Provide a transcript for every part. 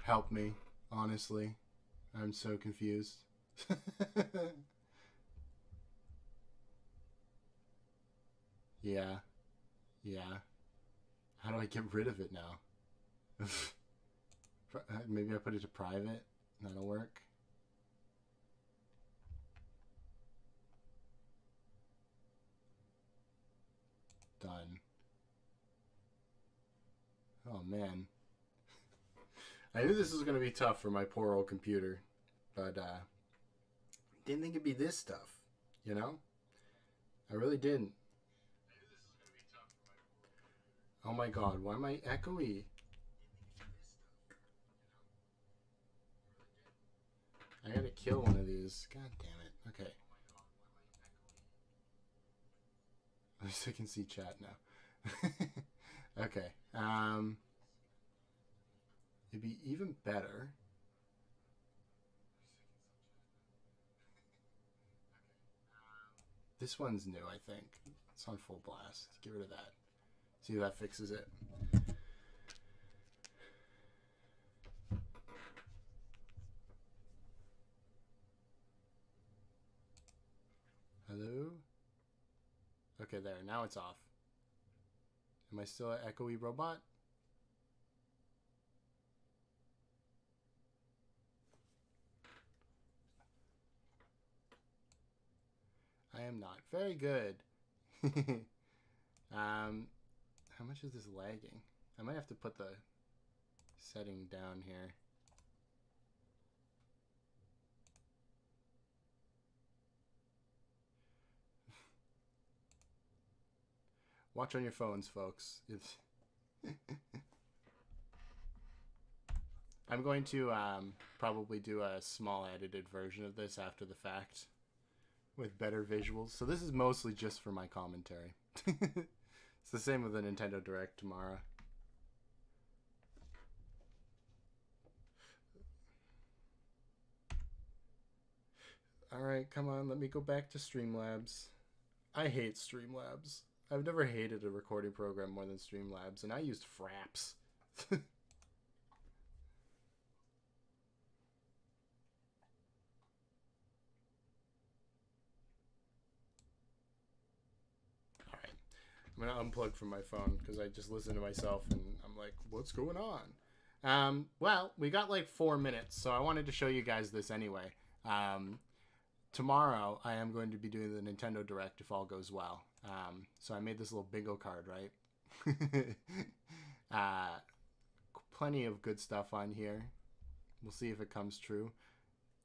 Help me, honestly. I'm so confused. Yeah, yeah. How do I get rid of it now? Maybe I put it to private. That'll work. Done. Oh man. I knew this was going to be tough for my poor old computer, but didn't think it'd be this tough, you know? I really didn't. Oh my god, why am I echoey? I gotta kill one of these. God damn it. Okay. At least I can see chat now. Okay. It'd be even better. This one's new, I think. It's on full blast. Get rid of that. See if that fixes it. Hello? Okay, there. Now it's off. Am I still an echoey robot? I am not. Very good. How much is this lagging? I might have to put the setting down here. Watch on your phones, folks. It's I'm going to probably do a small edited version of this after the fact with better visuals. So this is mostly just for my commentary. It's the same with the Nintendo Direct tomorrow. Alright, come on, let me go back to Streamlabs. I hate Streamlabs. I've never hated a recording program more than Streamlabs, and I used Fraps. Alright, I'm gonna unplug from my phone because I just listen to myself and I'm like, what's going on? Well, we got like 4 minutes, so I wanted to show you guys this anyway. Tomorrow I am going to be doing the Nintendo Direct if all goes well. So I made this little bingo card, right? uh, Plenty of good stuff on here. We'll see if it comes true.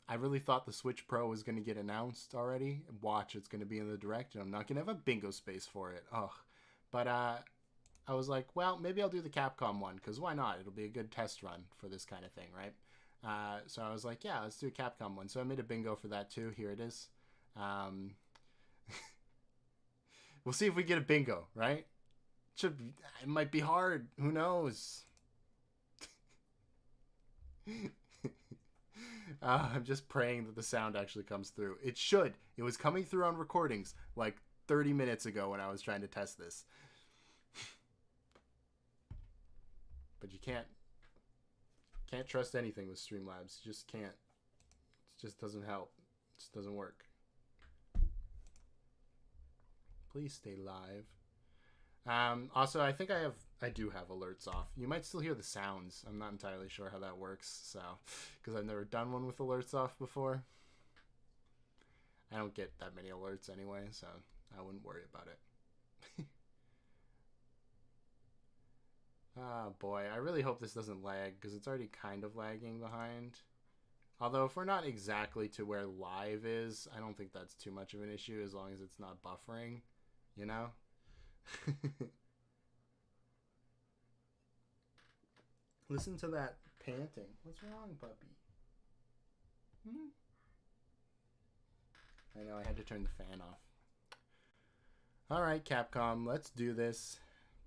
I really thought the Switch Pro was going to get announced already. Watch, it's going to be in the Direct, and I'm not going to have a bingo space for it. Ugh. But I was like, well, maybe I'll do the Capcom one, because why not? It'll be a good test run for this kind of thing, right? So I was like, yeah, let's do a Capcom one. So I made a bingo for that too. Here it is. Um, we'll see if we get a bingo, right? It might be hard. Who knows? I'm just praying that the sound actually comes through. It should. It was coming through on recordings like 30 minutes ago when I was trying to test this. But you can't trust anything with Streamlabs. You just can't. It just doesn't help. It just doesn't work. Please stay live. Also, I think I do have alerts off. You might still hear the sounds. I'm not entirely sure how that works, so because I've never done one with alerts off before. I don't get that many alerts anyway, so I wouldn't worry about it. Ah, boy, I really hope this doesn't lag because it's already kind of lagging behind. Although if we're not exactly to where live is, I don't think that's too much of an issue as long as it's not buffering, you know? Listen to that panting. What's wrong, puppy? Hmm? I know, I had to turn the fan off. Alright, Capcom, let's do this.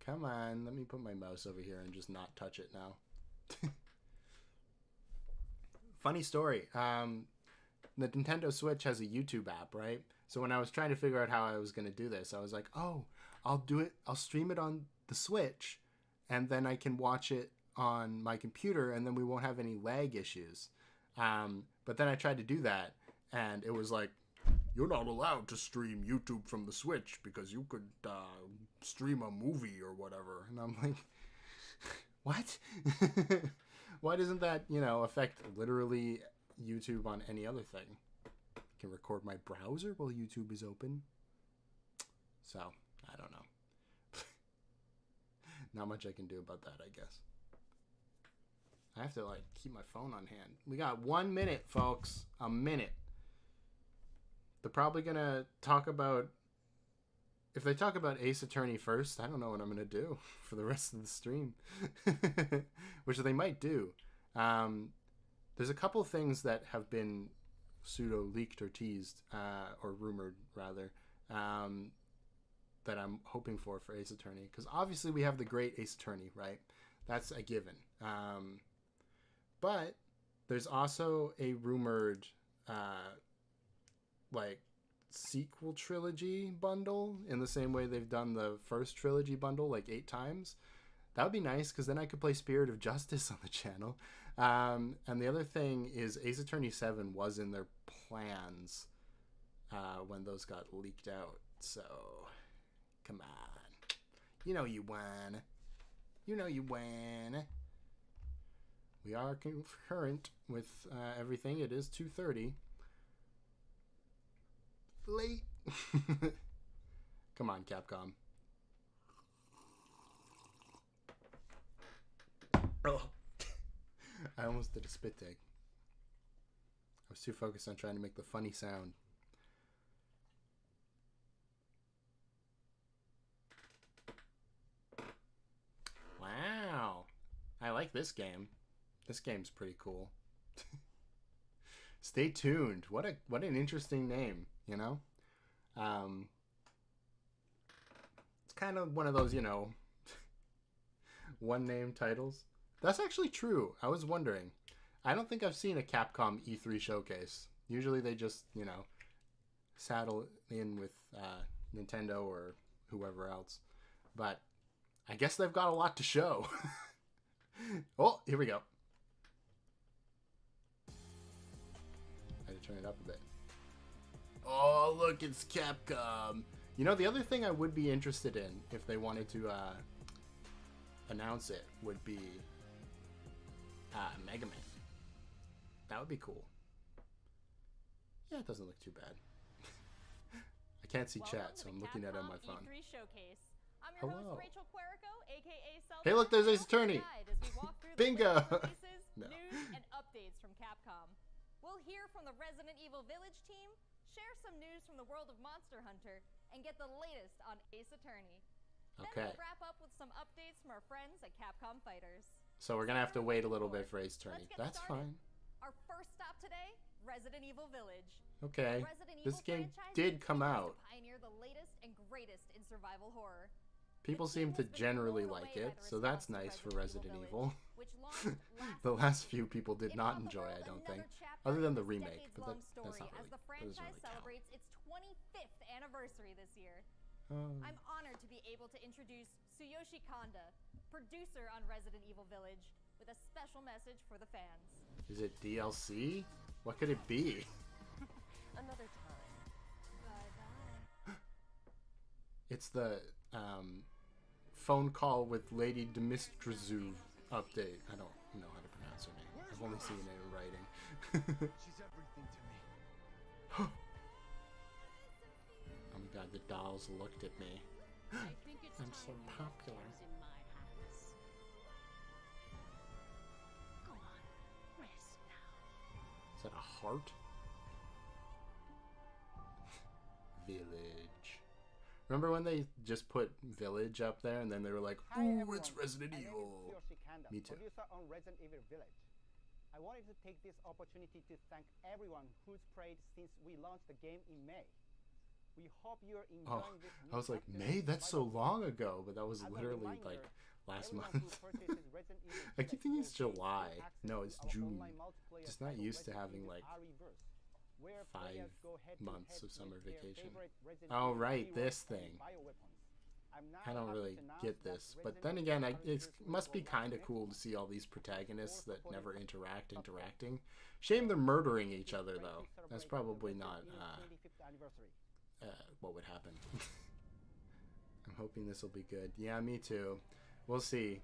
Come on, let me put my mouse over here and just not touch it now. Funny story. The Nintendo Switch has a YouTube app, right? So when I was trying to figure out how I was going to do this, I was like, oh, I'll do it. I'll stream it on the Switch, and then I can watch it on my computer, and then we won't have any lag issues. But then I tried to do that, and it was like, you're not allowed to stream YouTube from the Switch because you could stream a movie or whatever. And I'm like, what? Why doesn't that, affect literally YouTube on any other thing? I can record my browser while YouTube is open. So, I don't know. Not much I can do about that, I guess. I have to, keep my phone on hand. We got 1 minute, folks. A minute. They're probably going to talk about... If they talk about Ace Attorney first, I don't know what I'm going to do for the rest of the stream. Which they might do. There's a couple things that have been pseudo-leaked or teased, or rumored, rather, that I'm hoping for Ace Attorney. Because obviously we have the great Ace Attorney, right? That's a given. But there's also a rumored, sequel trilogy bundle in the same way they've done the first trilogy bundle 8 times. That would be nice, because then I could play Spirit of Justice on the channel. And the other thing is Ace Attorney 7 was in their plans when those got leaked out. So, come on. You know you won. You know you win. We are concurrent with everything. It is 2:30. Late. Come on, Capcom. Oh. I almost did a spit take. I was too focused on trying to make the funny sound. Wow. I like this game. This game's pretty cool. Stay tuned. What an interesting name, It's kind of one of those, one name titles. That's actually true. I was wondering. I don't think I've seen a Capcom E3 showcase. Usually they just, saddle in with Nintendo or whoever else. But I guess they've got a lot to show. Oh, here we go. I had to turn it up a bit. Oh, look, it's Capcom. The other thing I would be interested in if they wanted to announce it would be Mega Man. That would be cool. Yeah, it doesn't look too bad. I can't see chat, so I'm looking at it on my phone. E3 Showcase. I'm your host, Rachel Querico, aka Hey, look, there's Ace Attorney. Bingo. No. News and updates from Capcom. We'll hear from the Resident Evil Village team, share some news from the world of Monster Hunter, and get the latest on Ace Attorney. Okay. Then we'll wrap up with some updates from our friends at Capcom Fighters. So we're gonna have to wait a little bit for Ace Attorney. That's fine. Our first stop today, Resident Evil Village. Okay. This game did come out. Pioneer the latest and greatest in survival horror. People seem to generally like it, so that's nice for Resident Evil. The last few people did not enjoy, I don't think. Other than the remake, but that's not really, as the franchise celebrates its 25th anniversary this year. I'm honored to be able to introduce Tsuyoshi Kanda, producer on Resident Evil Village, with a special message for the fans. Is it DLC? What could it be? Another time. Bye-bye. It's the phone call with Lady Dimistrizu update. I don't know how to pronounce her name. I've only seen it in writing. She's everything to me. Oh my god, the dolls looked at me. I'm so popular. Go on, rest now. Is that a heart? Village. Remember when they just put Village up there and then they were like, ooh, it's Resident Evil. Me too. Producer on Resident Evil Village. I wanted to take this opportunity to thank everyone who's prayed since we launched the game in May. We hope you're enjoying this new I was like, chapter May? of That's so survival. long ago, but that was As a literally reminder, like last everyone month. who purchases Resident Evil I keep thinking it's Village July. will access No, it's our June. online multiplayer Just not title used to Resident having Evil like Re:Birth, where 5 players go head to months head of summer with their vacation. favorite Resident Oh, Evil right, heroes this and thing. bioweapons. I I don't really get this. But then again, it must be kind of cool to see all these protagonists that never interacting. Shame they're murdering each other, though. That's probably not what would happen. I'm hoping this will be good. Yeah, me too. We'll see.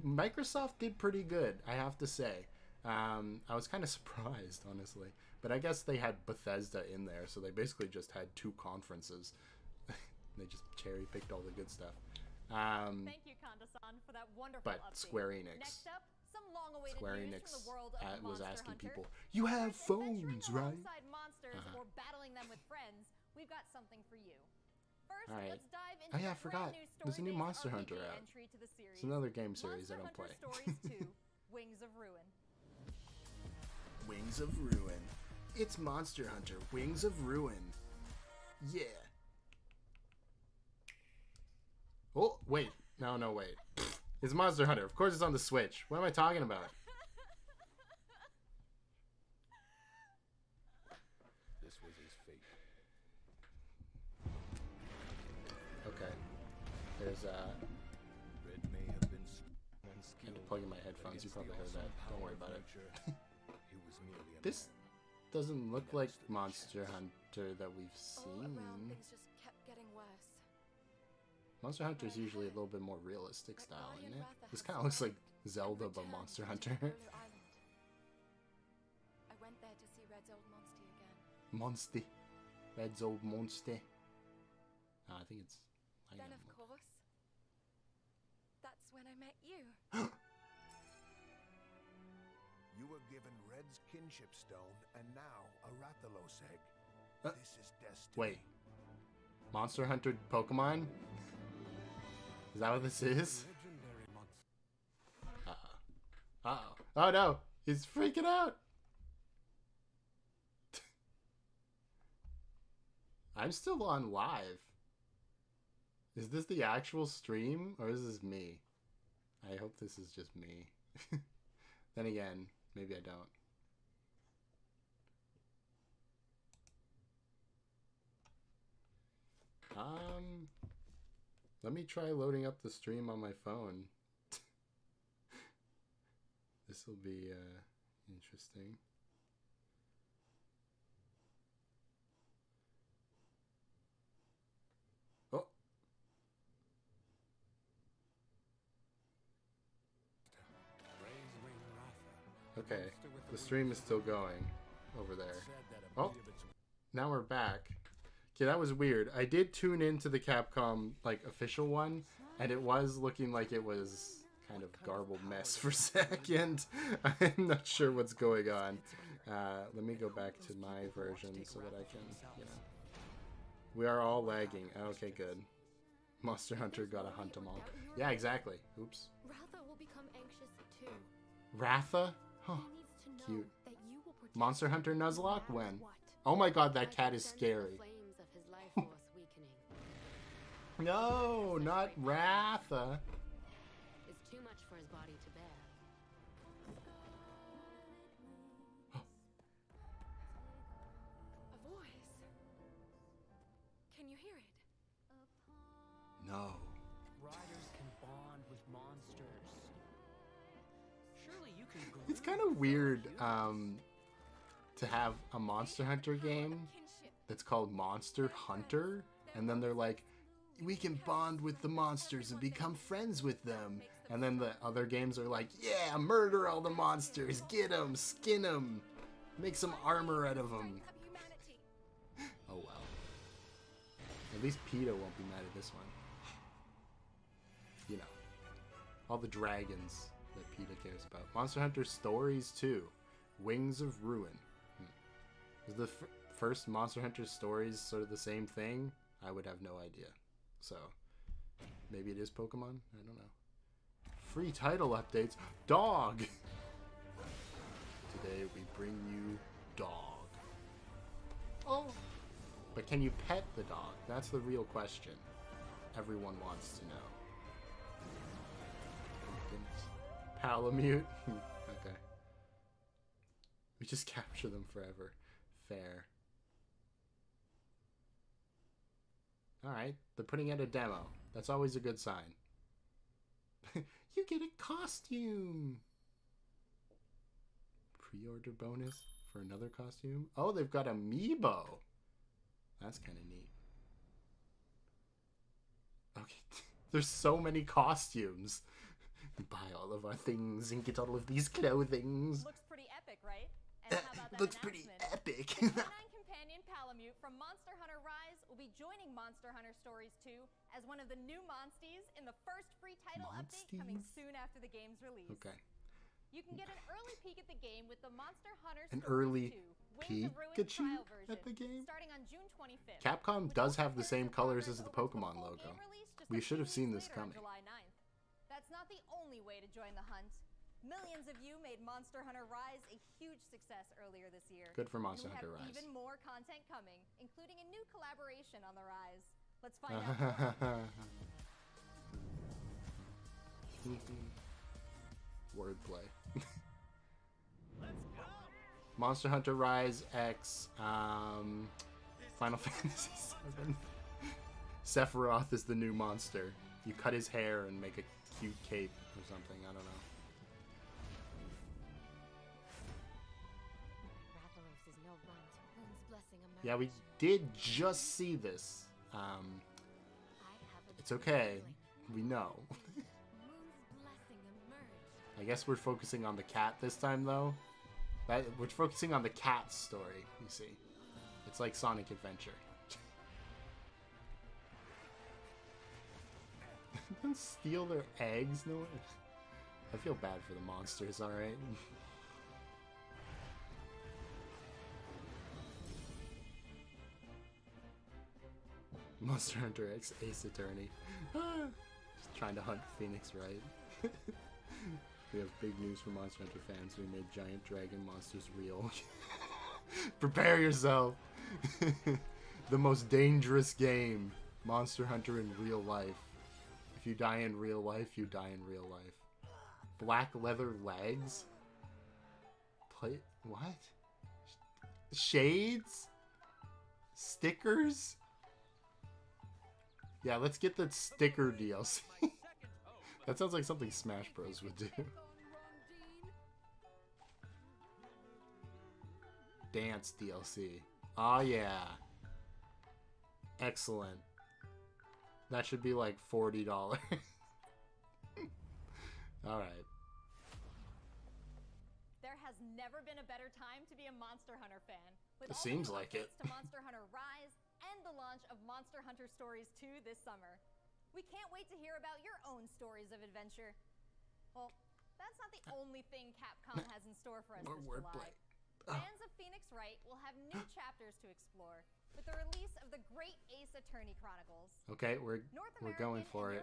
Microsoft did pretty good, I have to say. I was kind of surprised, honestly. But I guess they had Bethesda in there, so they basically just had 2 conferences. They just cherry-picked all the good stuff. Thank you, Kanda-san, for that wonderful but update. Square Enix. Next up, some long-awaited Square news Enix from the world of was Monster asking Hunter. people, you have Whether phones, adventuring right? alongside monsters or battling them with friends, we've got something for you. First, All right. let's dive into Oh yeah, I that forgot. brand new There's a new story-based Monster Hunter RPG out. entry to the series. It's another game series I don't Monster play. Hunter Stories 2: Wings of Ruin. Wings of Ruin. It's Monster Hunter, Wings of Ruin. Yeah. Oh, wait. No, wait. It's Monster Hunter. Of course it's on the Switch. What am I talking about? This was his fate. Okay. There's Red may have been I had to plug in my headphones. You probably heard that. Don't worry about it. He was merely a This doesn't look like Monster Hunter that we've seen. Things just kept getting worse. Monster Hunter is usually a little bit more realistic style, isn't it? This kind of looks like Zelda, but Monster Hunter. I went there to see Red's old monster again. Monsty. Red's old monster. I think it's... Then, of course, that's when I met you. You were given Red's kinship stone and now a Rathalos egg. This is destiny. Wait. Monster Hunter Pokemon? Is that what this is? Legendary monster. Uh-oh. Uh-oh. Oh no! He's freaking out! I'm still on live. Is this the actual stream, or is this me? I hope this is just me. Then again, maybe I don't. Let me try loading up the stream on my phone. This will be interesting. Oh. Okay, the stream is still going over there. Oh, now we're back. Okay, that was weird. I did tune into the Capcom like official one, and it was looking like it was kind of garbled mess for a second. I'm not sure what's going on. Let me go back to my version so that I can, you know. We are all lagging. Okay, good. Monster Hunter gotta hunt them all. Yeah, exactly. Oops. Ratha will become anxious too. Ratha? Huh. He needs to know Cute. that you will protect Monster him Hunter no Nuzlocke? matter When? what. Oh my god, that I cat can is sense the scary. flames of his life force weakening. No, not Ratha. It's too much for his body to bear. A voice. Can you hear it? No. Riders can bond with monsters. Surely you can groom It's kind of weird to have a Monster Hunter game that's called Monster Hunter, and then they're like, we can bond with the monsters and become friends with them. And then the other games are like, yeah, murder all the monsters, get them, skin them, make some armor out of them. Oh well. At least PETA won't be mad at this one. You know, all the dragons that PETA cares about. Monster Hunter Stories 2, Wings of Ruin. Is the first Monster Hunter Stories sort of the same thing? I would have no idea. So, maybe it is Pokemon? I don't know. Free title updates. Dog! Today we bring you Dog. Oh! But can you pet the dog? That's the real question. Everyone wants to know. Palamute? Okay. We just capture them forever. Fair. Alright, they're putting out a demo. That's always a good sign. You get a costume! Pre-order bonus for another costume? Oh, they've got amiibo! That's kind of neat. Okay, there's so many costumes. Buy all of our things and get all of these clothings. Looks pretty epic, right? And how about that Looks pretty announcement? epic. The canine companion Palamute from Monster Hunter Rise will be joining Monster Hunter Stories 2 as one of the new Monsties in the first free title update coming soon after the game's release. Okay. You can get an early peek at the game with the Monster Hunter An Stories early 2 Winds of Ruin Pikachu trial version at the game? starting on June 25th. Capcom with does all have the same colors as the over to Pokemon full logo. game release just We a should few have seen weeks this later on coming. July 9th. That's not the only way to join the hunt. Millions of you made Monster Hunter Rise a huge success earlier this year. Good for Monster And we Hunter have Rise. even more content coming, including a new collaboration on the Rise. Let's find out more. Wordplay. Monster Hunter Rise X, Final Fantasy VII. Sephiroth is the new monster. You cut his hair and make a cute cape or something. I don't know. Rathalos is no runt. Moon's blessing emerged. Yeah, we did just see this. I have a It's okay. We know. Moon's blessing emerged. I guess we're focusing on the cat this time, though. We're focusing on the cat's story, you see. It's like Sonic Adventure. Don't steal their eggs, no one. I feel bad for the monsters, alright? Monster Hunter X Ace Attorney. Just trying to hunt Phoenix Wright. We have big news for Monster Hunter fans. We made giant dragon monsters real. Prepare yourself! The most dangerous game. Monster Hunter in real life. If you die in real life, you die in real life. Black leather legs? Play... What? Shades? Stickers? Yeah, let's get the sticker DLC. That sounds like something Smash Bros would do. Dance DLC. Oh yeah. Excellent. That should be like $40. Alright. There has never been a better time to be a Monster Hunter fan. With It all seems the like it. updates to Monster Hunter Rise and the launch of Monster Hunter Stories 2 this summer. We can't wait to hear about your own stories of adventure. Well, that's not the only thing Capcom has in store for us More this wordplay. July. Fans of Phoenix Wright will have new chapters to explore with the release of the Great Ace Attorney Chronicles. Okay, we're going for it.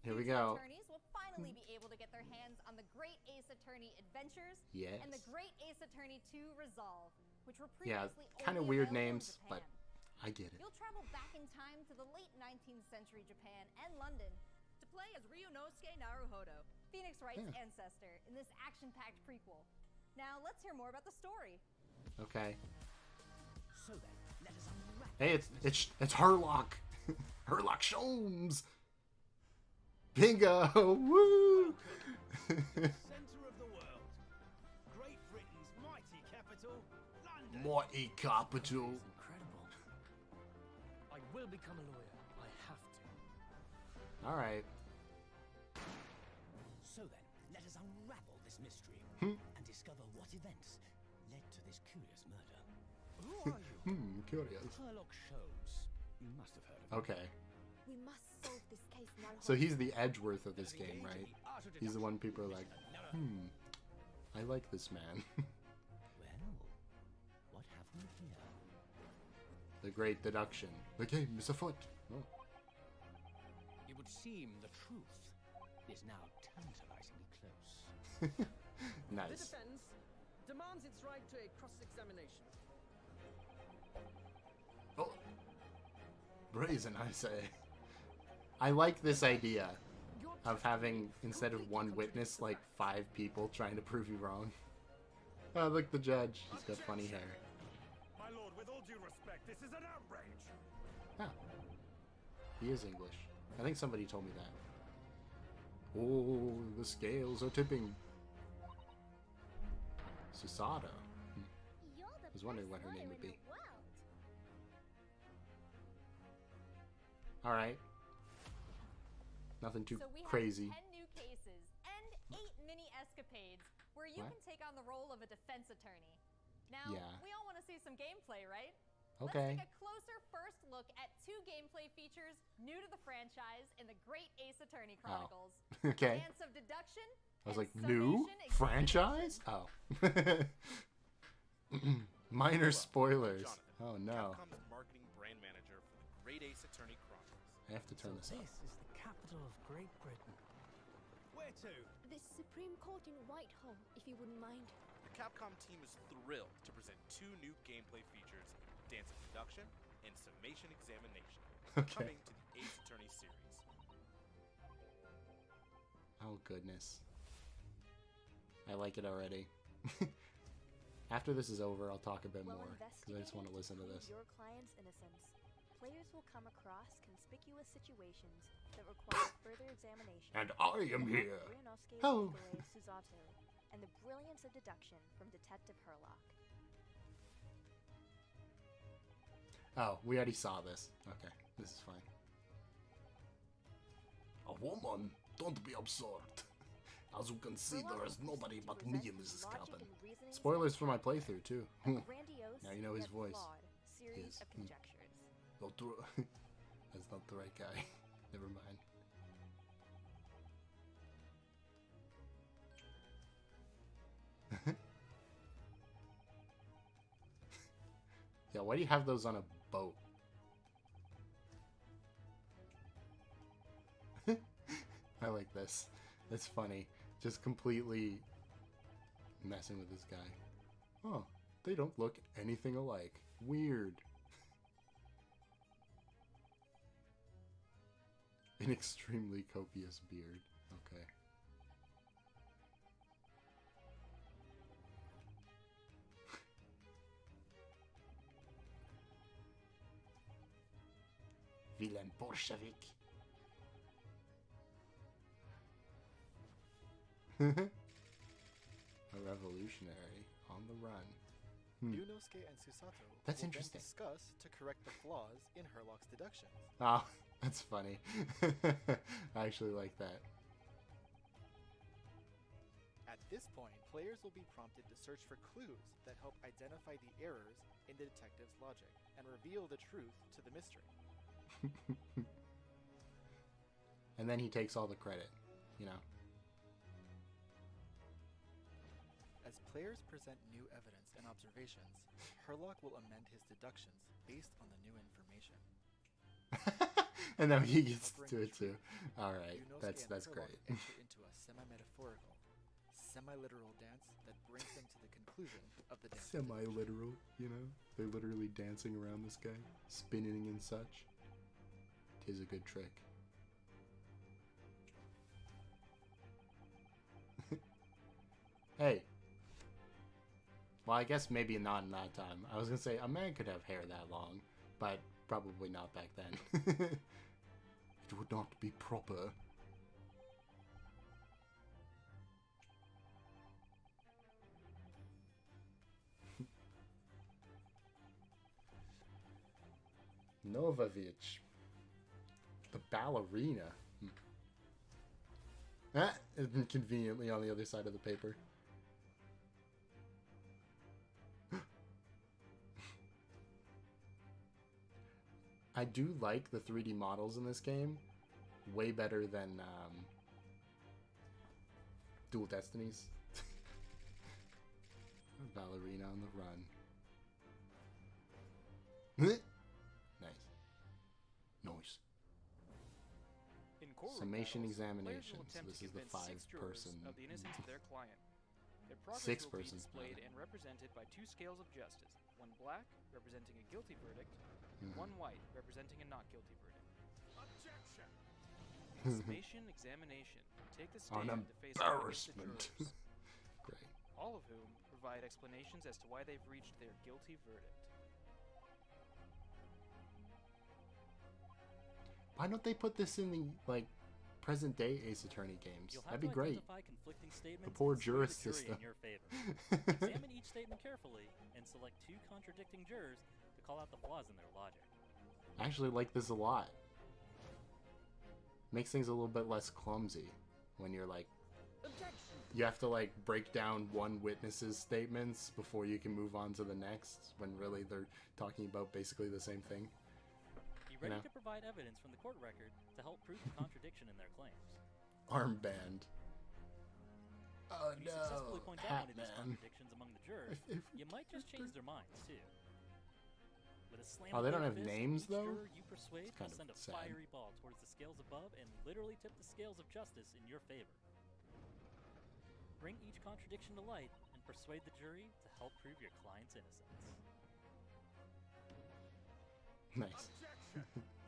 Here we go. Attorneys will finally be able to get their hands on the Great Ace Attorney Adventures Yes. and the Great Ace Attorney 2 Resolve, which were Yeah, previously kind of only weird available in names, Japan. but I get it. You'll travel back in time to the late 19th century Japan and London to play as Ryunosuke Naruhodo, Phoenix Wright's ancestor, in this action-packed prequel. Now, let's hear more about the story. Okay. So then, let us unwrap. Hey, it's Herlock. Herlock Sholmes. Bingo! Woo! Center of the world. Great Britain's mighty capital, London. Mighty capital. Incredible. I will become a lawyer. I have to. All right. So then, let us unravel this mystery and discover what events led to this curious murder. Who are you? Curious. Sherlock Sholmes. You must have heard of him. Okay. We must solve this case now. So he's the Edgeworth of this game, right? He's the one people are like, I like this man. Well, what have we here? The Great Deduction. The game is afoot. Oh. It would seem the truth is now tantalizingly close. The Nice. defense demands its right to a cross-examination. Oh. Brazen, I say. I like this idea of having, instead of one witness, like 5 people trying to prove you wrong. Oh, look, the judge. He's got funny hair. My lord, with all due respect, this is an outrage. Ah. He is English. I think somebody told me that. Oh, the scales are tipping. Susato. I was wondering what her name would be. Alright. Nothing too crazy. So we have 10 new cases and 8 mini escapades where you can take on the role of a defense attorney. Now, we all want to see some gameplay, right? Okay. Let's take a closer first look at 2 gameplay features new to the franchise in the Great Ace Attorney Chronicles. Okay. Dance of Deduction. I was like, new franchise? Oh. Minor spoilers. Oh no. Capcom's marketing brand manager for the Great Ace Attorney Chronicles. I have to turn this off. This is the capital of Great Britain. Where to? The Supreme Court in Whitehall, if you wouldn't mind. The Capcom team is thrilled to present 2 new gameplay features, Dance of Deduction and Summation Examination, coming to the Ace Attorney series. Oh goodness. I like it already. After this is over, I'll talk a bit more, because I just want to listen to this. Your client's innocence. Players will come across conspicuous situations that require further examination. And I am here. Oh. Susato, and the brilliance of deduction from Detective Herlock. Oh, we already saw this. Okay, this is fine. A woman? Don't be absurd. As you can see, there is nobody but me in this cabin. Spoilers for my playthrough, too. Now you know his voice. Series of conjectures. That's not the right guy. Never mind. Yeah, why do you have those on a boat? I like this. It's funny. Just completely messing with this guy. Oh, they don't look anything alike. Weird. An extremely copious beard. Okay. Villain Bolshevik. A revolutionary on the run. Ryunosuke and Susato That's will interesting. then discuss to correct the flaws in Herlock's deductions. Oh, that's funny. I actually like that. At this point, players will be prompted to search for clues that help identify the errors in the detective's logic and reveal the truth to the mystery. And then he takes all the credit, you know. As players present new evidence and observations, Herlock will amend his deductions based on the new information. And now he gets to do it too. All right, that's great. Enter into a semi-metaphorical, semi-literal dance that brings them to the conclusion of the dance. Semi-literal, you know? They're literally dancing around this guy, spinning and such. Tis a good trick. Hey. Well, I guess maybe not in that time. I was gonna say, a man could have hair that long, but probably not back then. It would not be proper. Novovich. The ballerina. Ah, conveniently on the other side of the paper. I do like the 3D models in this game way better than Dual Destinies. Ballerina on the run. Nice. Noise. Summation examination. So this is the 5-person. Of the innocence of their client. Their progress 6-person. will be displayed and represented by 2 scales of justice. One black, representing a guilty verdict, one white, representing a not guilty verdict. Objection! Summation examination. Take the stand An to face off against the embarrassment. jurors, Great. all of whom provide explanations as to why they've reached their guilty verdict. Why don't they put this in the like present day Ace Attorney games? That'd be great. The poor jurist system. In your favor. Examine each statement carefully and select 2 contradicting jurors to call out the flaws in their logic. I actually like this a lot. Makes things a little bit less clumsy when you're like, you have to like break down one witness's statements before you can move on to the next, when really they're talking about basically the same thing. Be ready to provide evidence from the court record to help prove the contradiction in their claims. Armband. Oh if you no, successfully point out one of these Hat-Man. contradictions among the jurors, you might just change their minds too. With a slam Oh, they of don't their have fist, names each though? juror you persuade It's kind will send of a sad. fiery ball towards the scales above and literally tip the scales of justice in your favor. Bring each contradiction to light and persuade the jury to help prove your client's innocence. Nice.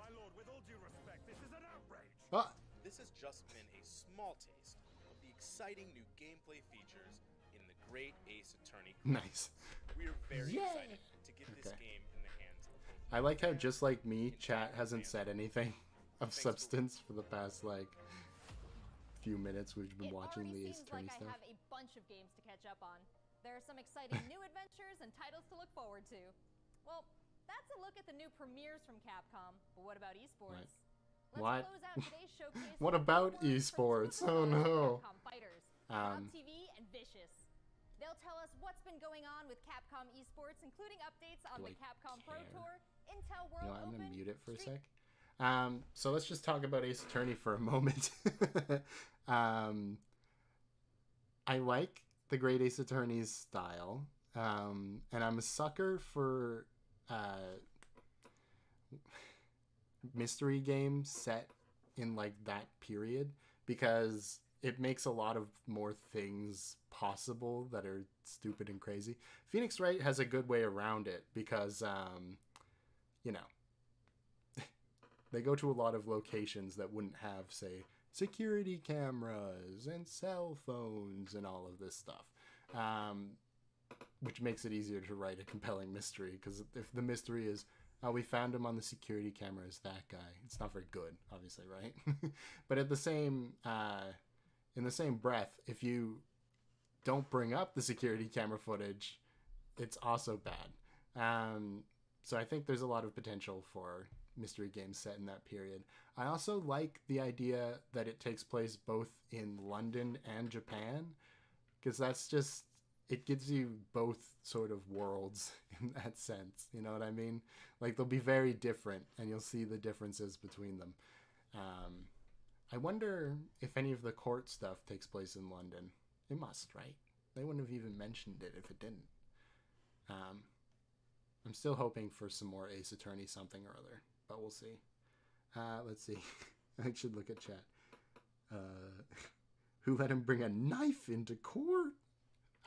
My lord, with all due respect, this is an outrage. Ah. This has just been a small taste of the exciting new gameplay features in the Great Ace Attorney. Nice. We are very Yeah. excited to get this game in the hands of both. I like how, just like me, chat hasn't said anything of substance for the past like few minutes we've been watching the Ace Attorney I stuff. have a bunch of games to catch up on. There are some exciting new adventures and titles to look forward to. Well, that's a look at the new premieres from Capcom. But what about esports? Let's What? close out today's showcase What with about reports from esports? two Oh no. Capcom fighters, Cloud TV and Vicious. They'll tell us what's been going on with Capcom esports, including updates on the Capcom Pro Tour, Intel World You know, I'm Open. gonna mute it for a sec. So let's just talk about Ace Attorney for a moment. I like the Great Ace Attorney's style, and I'm a sucker for mystery games set in like that period, because it makes a lot of more things possible that are stupid and crazy. Phoenix Wright has a good way around it because, you know, they go to a lot of locations that wouldn't have, say, security cameras and cell phones and all of this stuff, which makes it easier to write a compelling mystery, because if the mystery is, oh, we found him on the security cameras, that guy, it's not very good, obviously, right? But at the same, in the same breath, if you don't bring up the security camera footage, it's also bad. So I think there's a lot of potential for mystery games set in that period. I also like the idea that it takes place both in London and Japan, because that's just, it gives you both sort of worlds in that sense, you know what I mean? Like, they'll be very different and you'll see the differences between them. I wonder if any of the court stuff takes place in London. It must, right? They wouldn't have even mentioned it if it didn't. I'm still hoping for some more Ace Attorney something or other, but we'll see. Let's see. I should look at chat. Who let him bring a knife into court?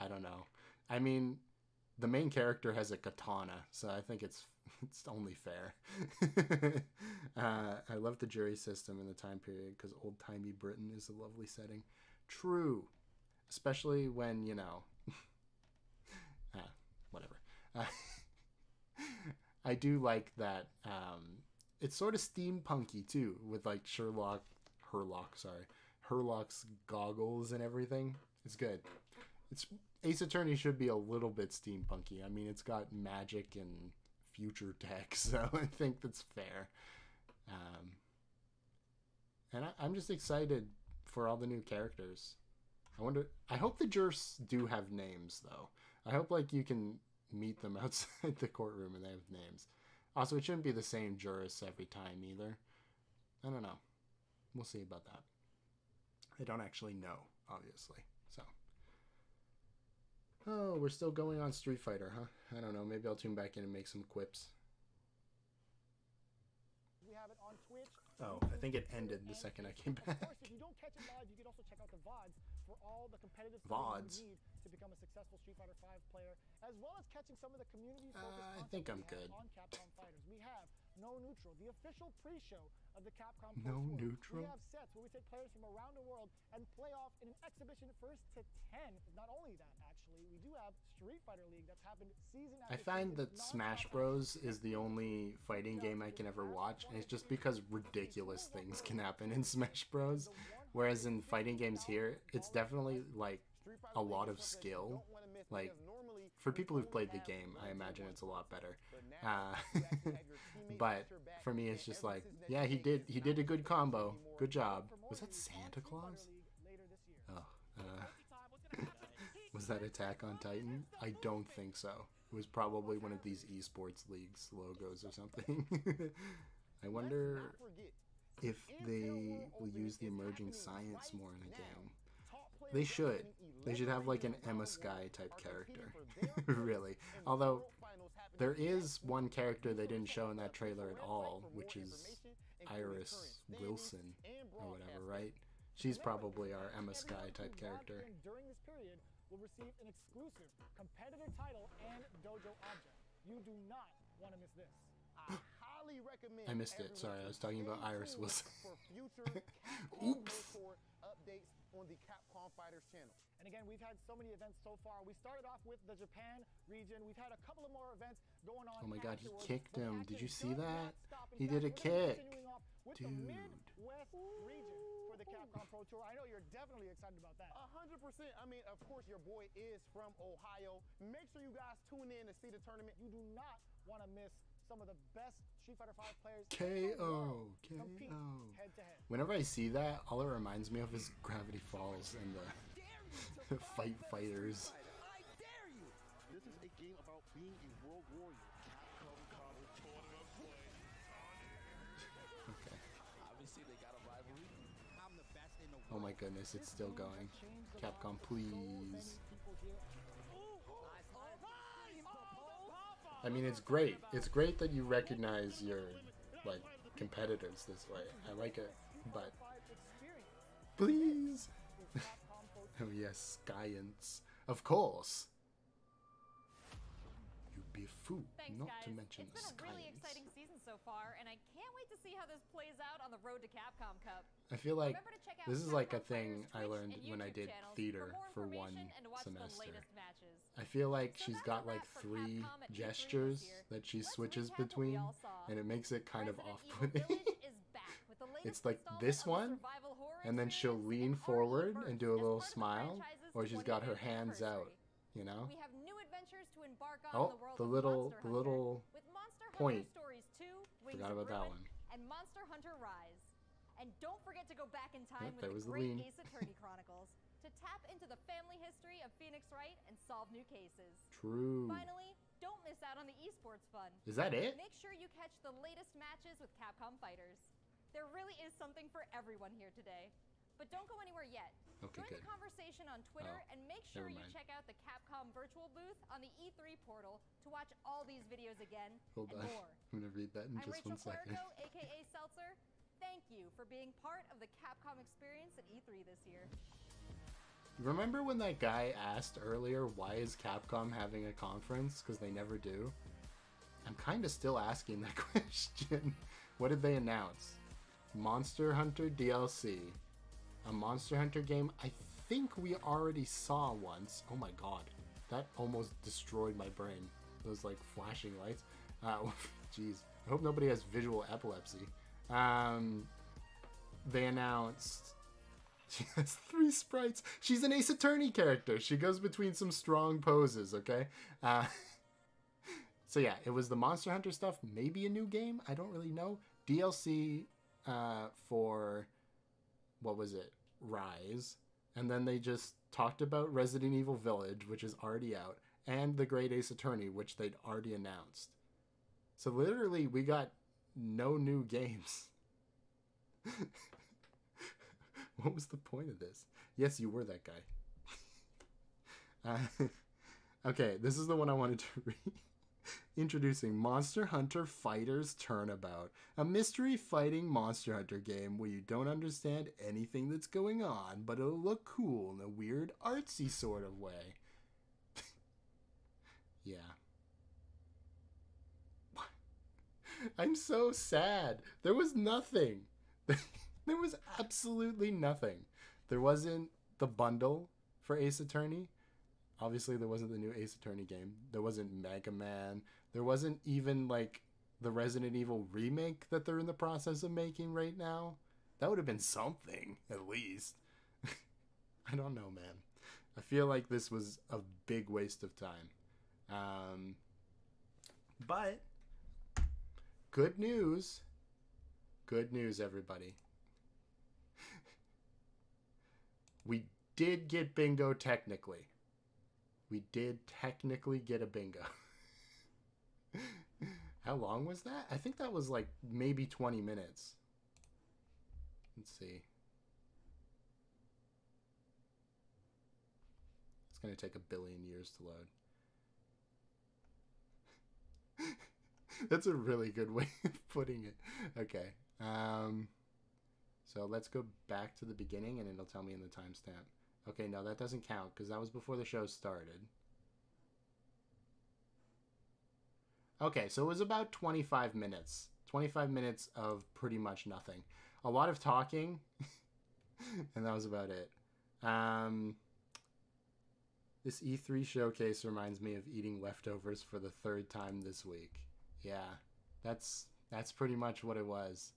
I don't know. I mean, the main character has a katana, so I think it's only fair. I love the jury system in the time period because old-timey Britain is a lovely setting. True. Especially when, you know... whatever. I do like that it's sort of steampunky too, with like Herlock's goggles and everything. It's good. Ace Attorney should be a little bit steampunky. I mean, it's got magic and future tech, so I think that's fair. And I'm just excited for all the new characters. I hope the jurors do have names, though. I hope, like, you can meet them outside the courtroom and they have names. Also, it shouldn't be the same jurors every time, either. I don't know. We'll see about that. I don't actually know, obviously, so... Oh, we're still going on Street Fighter, huh? I don't know. Maybe I'll tune back in and make some quips. We have it on Twitch. Oh, I think it ended the second I came back. Of course, if you don't catch it live, you can also check out the VODs for all the competitive VODs? you need to become a successful Street Fighter V player, as well as catching some of the community-focused I content think I'm we have good. on Capcom Fighters. We have No Neutral, the official pre-show of the Capcom No Post War. Neutral? We have sets where we take players from around the world and play off in an exhibition first to 10. Not only that, actually, we do have have Street Fighter League that's happened season I after find season, that Smash Bros is the only fighting game I can ever watch, and it's just because ridiculous things can happen in Smash Bros. Whereas in fighting games here, it's definitely like a lot of skill. Like for people who've played the game, I imagine it's a lot better. But for me, it's just like, yeah, he did a good combo. Good job. Was that Santa Claus? Oh, was that Attack on Titan? I don't think so. It was probably one of these esports leagues logos or something. I wonder if they will use the emerging science more in the game. They should. They should have like an Emma Sky type character. Really. Although, there is one character they didn't show in that trailer at all, which is Iris Wilson, or whatever, right? She's probably our Emma Sky type character. During this period, will receive an exclusive competitor title and dojo object. You do not want to miss this. I missed it. Sorry, I was talking about Iris Wilson. Oops. Updates on the Capcom Fighters channel. And again, we've had so many events so far. We started off with the Japan region. We've had a couple of more events going on. Oh my god, he kicked him. Did you see that? He did a kick. With the Midwest region for the Capcom Pro Tour. I know you're definitely excited about that. 100%. I mean, of course, your boy is from Ohio. Make sure you guys tune in to see the tournament. You do not want to miss some of the best Street Fighter V players. KO. Head to head. Whenever I see that, all it reminds me of is Gravity Falls and the Fight Fighters. I dare you. This is a game about being a world warrior. Okay. Obviously, they got a rivalry. I'm the best in the world. Oh my goodness, it's still going. Capcom, please. I mean, it's great. It's great that you recognize your, like, competitors this way. I like it, but please. Oh yes, Science. Of course. You'd be a fool not guys. to mention the It's been a really Science. exciting season so far, and I can't wait to see how this plays out on the road to Capcom Cup. I feel like Remember to check out this is like a Capcom thing Fighters' I Twitch learned and when I YouTube did channels theater for for more one information and to watch the semester. latest matches. I feel like So she's that's a got like wrap for 3 Capcom at E3 gestures this year. that she Let's switches recap what we between, all saw. and it makes it kind of Resident Evil off-putting. Village is back with the latest It's like installment this of the one, survival horror and then she'll lean experience, and forward RE and do a Verse little as part of the smile, franchise's or she's got her 25th hands out, anniversary. you know? We have new adventures to embark on Oh, in the world the of little, Monster the Hunter, little with Monster point. Hunter Stories 2, Wings Forgot of about that Ruin, one. and Monster Hunter Rise. And don't forget to go back in time Yep, there with was the the great lean. Ace Attorney Chronicles to tap into the family history of Phoenix Wright and solve new cases. True. Finally, don't miss out on the esports fun. Is that it? Make sure you catch the latest matches with Capcom Fighters. There really is something for everyone here today. But don't go anywhere yet. Okay, Join good. the conversation on Twitter Oh, and make sure never you mind. check out the Capcom virtual booth on the E3 portal to watch all these videos again Hold and on. more. I'm gonna read that in I'm just Rachel 1 second. Puerco, aka Seltzer. Thank you for being part of the Capcom experience at E3 this year. Remember when that guy asked earlier, why is Capcom having a conference? Because they never do. I'm kind of still asking that question. What did they announce? Monster Hunter DLC. A Monster Hunter game I think we already saw once. Oh my god. That almost destroyed my brain. Those like flashing lights. Jeez. I hope nobody has visual epilepsy. They announced she has 3 sprites. She's an Ace Attorney character. She goes between some strong poses, okay? So yeah, it was the Monster Hunter stuff. Maybe a new game? I don't really know. DLC for, what was it? Rise. And then they just talked about Resident Evil Village, which is already out, and The Great Ace Attorney, which they'd already announced. So literally, we got no new games. What was the point of this? Yes, you were that guy. Okay, this is the one I wanted to read. Introducing Monster Hunter Fighters Turnabout, a mystery fighting Monster Hunter game where you don't understand anything that's going on, but it'll look cool in a weird, artsy sort of way. Yeah. I'm so sad. There was nothing. There was absolutely nothing. There wasn't the bundle for Ace Attorney. Obviously, there wasn't the new Ace Attorney game. There wasn't Mega Man. There wasn't even, like, the Resident Evil remake that they're in the process of making right now. That would have been something, at least. I don't know, man. I feel like this was a big waste of time. But, good news. Good news, everybody. We did get bingo technically. We did technically get a bingo. How long was that? I think that was like maybe 20 minutes. Let's see. It's going to take a billion years to load. That's a really good way of putting it. Okay. So let's go back to the beginning and it'll tell me in the timestamp. Okay, no, that doesn't count because that was before the show started. Okay, so it was about 25 minutes. 25 minutes of pretty much nothing. A lot of talking, and that was about it. This E3 showcase reminds me of eating leftovers for the 3rd time this week. Yeah, that's pretty much what it was.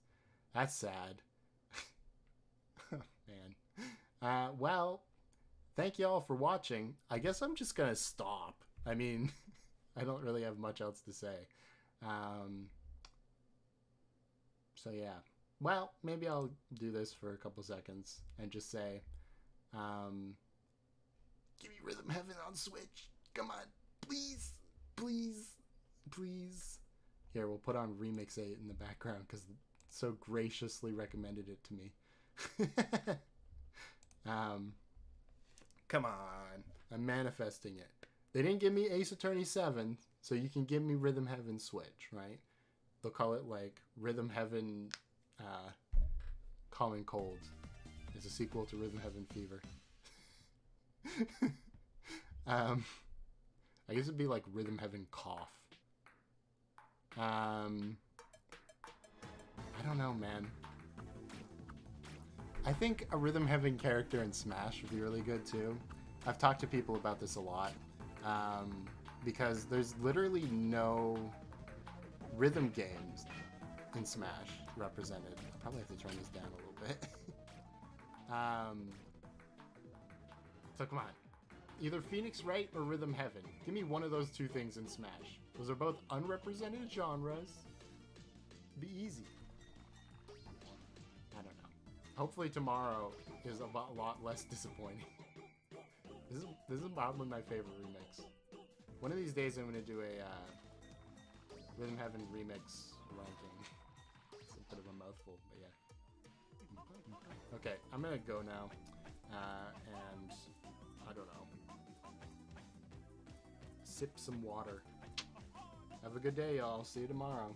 That's sad. Man. Well, thank you all for watching. I guess I'm just gonna stop. I mean, I don't really have much else to say. So yeah. Well, maybe I'll do this for a couple seconds and just say, give me Rhythm Heaven on Switch. Come on. Please. Please. Please. Here, we'll put on Remix 8 in the background because it so graciously recommended it to me. Come on. I'm manifesting it. They didn't give me Ace Attorney 7, so you can give me Rhythm Heaven Switch, right? They'll call it like Rhythm Heaven Common Cold. It's a sequel to Rhythm Heaven Fever. I guess it'd be like Rhythm Heaven Cough. I don't know, man. I think a Rhythm Heaven character in Smash would be really good too. I've talked to people about this a lot. Because there's literally no rhythm games in Smash represented. I'll probably have to turn this down a little bit. So come on. Either Phoenix Wright or Rhythm Heaven. Give me one of those two things in Smash. Those are both unrepresented genres. Be easy. I don't know. Hopefully tomorrow is a lot less disappointing. This is probably my favorite remix. One of these days I'm going to do a Rhythm Heaven remix ranking. It's a bit of a mouthful, but yeah. Okay, I'm going to go now. And I don't know. Sip some water. Have a good day, y'all. See you tomorrow.